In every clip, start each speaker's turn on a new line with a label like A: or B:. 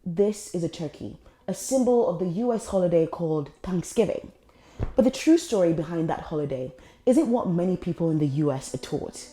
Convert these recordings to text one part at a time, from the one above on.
A: This is a turkey, a symbol of the US holiday called Thanksgiving. But the true story behind that holiday isn't what many people in the US are taught.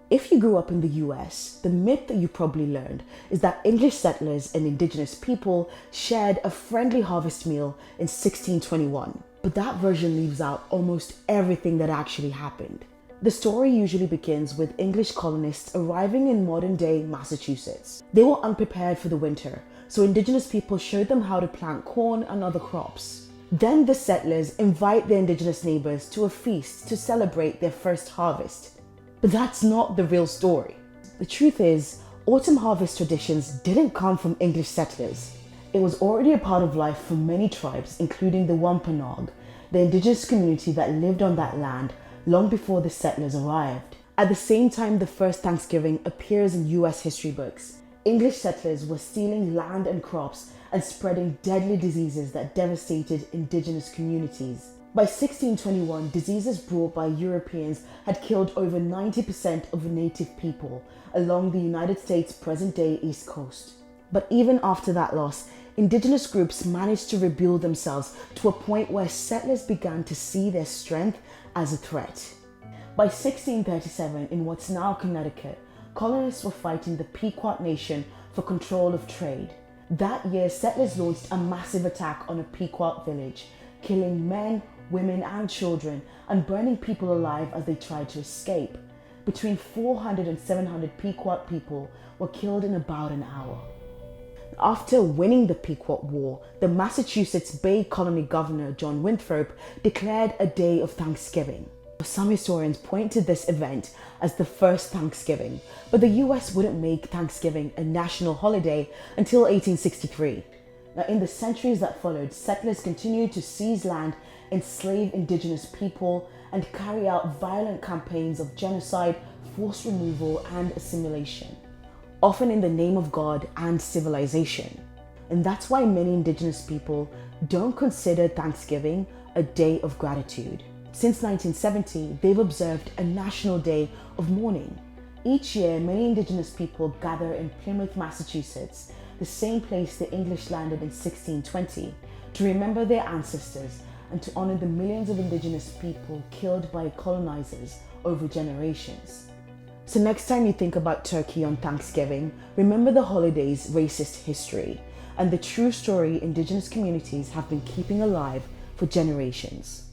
A: If you grew up in the US, the myth that you probably learned is that English settlers and Indigenous people shared a friendly harvest meal in 1621. But that version leaves out almost everything that actually happened. The story usually begins with English colonists arriving in modern-day Massachusetts. They were unprepared for the winter, so Indigenous people showed them how to plant corn and other crops. Then the settlers invite their Indigenous neighbors to a feast to celebrate their first harvest. But that's not the real story. The truth is, autumn harvest traditions didn't come from English settlers. It was already a part of life for many tribes, including the Wampanoag, the indigenous community that lived on that land long before the settlers arrived. At the same time the first Thanksgiving appears in US history books, English settlers were stealing land and crops and spreading deadly diseases that devastated indigenous communities. By 1621, diseases brought by Europeans had killed over 90% of native people along the United States' present-day East Coast. But even after that loss, indigenous groups managed to rebuild themselves to a point where settlers began to see their strength as a threat. By 1637, in what's now Connecticut, colonists were fighting the Pequot Nation for control of trade. That year, settlers launched a massive attack on a Pequot village, killing men, women and children and burning people alive as they tried to escape. Between 400 and 700 Pequot people were killed in about an hour. After winning the Pequot War, the Massachusetts Bay Colony Governor John Winthrop declared a day of Thanksgiving. Some historians point to this event as the first Thanksgiving, but the US wouldn't make Thanksgiving a national holiday until 1863. Now, in the centuries that followed, settlers continued to seize land, enslave indigenous people, and carry out violent campaigns of genocide, forced removal, and assimilation, often in the name of God and civilization. And that's why many indigenous people don't consider Thanksgiving a day of gratitude. Since 1970, they've observed a national day of mourning. Each year, many indigenous people gather in Plymouth, Massachusetts, the same place the English landed in 1620, to remember their ancestors and to honor the millions of indigenous people killed by colonizers over generations. So next time you think about turkey on Thanksgiving, remember the holiday's racist history and the true story indigenous communities have been keeping alive for generations.